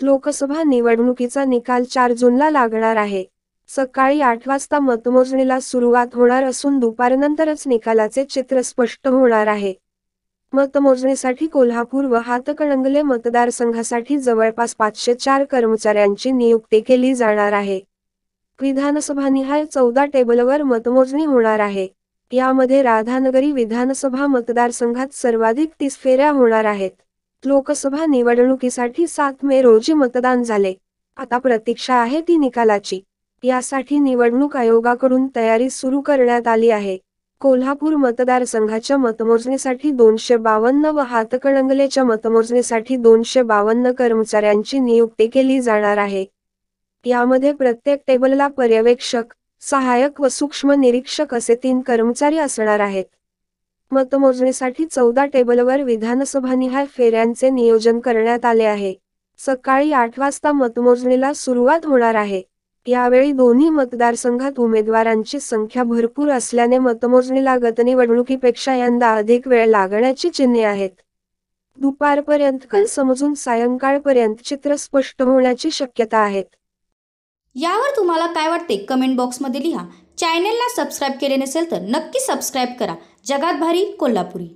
लोकसभा निवडणुकीचा निकाल 4 जूनला लागणार आहे. सकाळी 8 वाजता मतमोजणीला सुरुवात होणार असून दुपारनंतरच निकालाचे चित्र स्पष्ट होणार आहे. मतमोजणीसाठी कोल्हापूर व हातकणंगले मतदारसंघासाठी जवळपास 504 कर्मचाऱ्यांची नियुक्ती केली जाणार आहे. विधानसभानिहाय 14 टेबलवर मतमोजणी होणार आहे. यामध्ये राधानगरी विधानसभा मतदारसंघात सर्वाधिक 30 फेऱ्या होणार आहेत. लोकसभा निवडणुकीसाठी 7 मे रोजी मतदान झाले. आता प्रतीक्षा आहे ती निकालाची. यासाठी निवडणूक आयोगाकडून तयारी सुरू करण्यात आली आहे. कोल्हापूर मतदारसंघाच्या मतमोजणीसाठी 252 व हातकणंगलेच्या मतमोजणीसाठी 252 कर्मचाऱ्यांची नियुक्ती केली जाणार आहे. यामध्ये प्रत्येक टेबलला पर्यवेक्षक, सहाय्यक व सूक्ष्म निरीक्षक असे 3 कर्मचारी असणार आहेत. मतमोजणीसाठी 14 टेबलवर विधानसभानिहाय फेऱ्यांचे नियोजन करण्यात आले आहे. सकाळी 8 वाजता मतमोजणीला सुरुवात होणार आहे. यावेळी दोन्ही मतदारसंघात उमेदवारांची संख्या भरपूर असल्याने मतमोजणीला गतनिवडणुकीपेक्षा यंदा अधिक वेळ लागण्याची चिन्हे आहेत. दुपारपर्यंत कल समजून सायंकाळपर्यंत चित्र स्पष्ट होण्याची शक्यता आहे. यावर तुम्हाला काय वाटते कमेंट बॉक्समध्ये लिहा. चॅनेलला सबस्क्राईब केले नसेल तर नक्की सबस्क्राईब करा. जगात भारी कोल्हापुरी.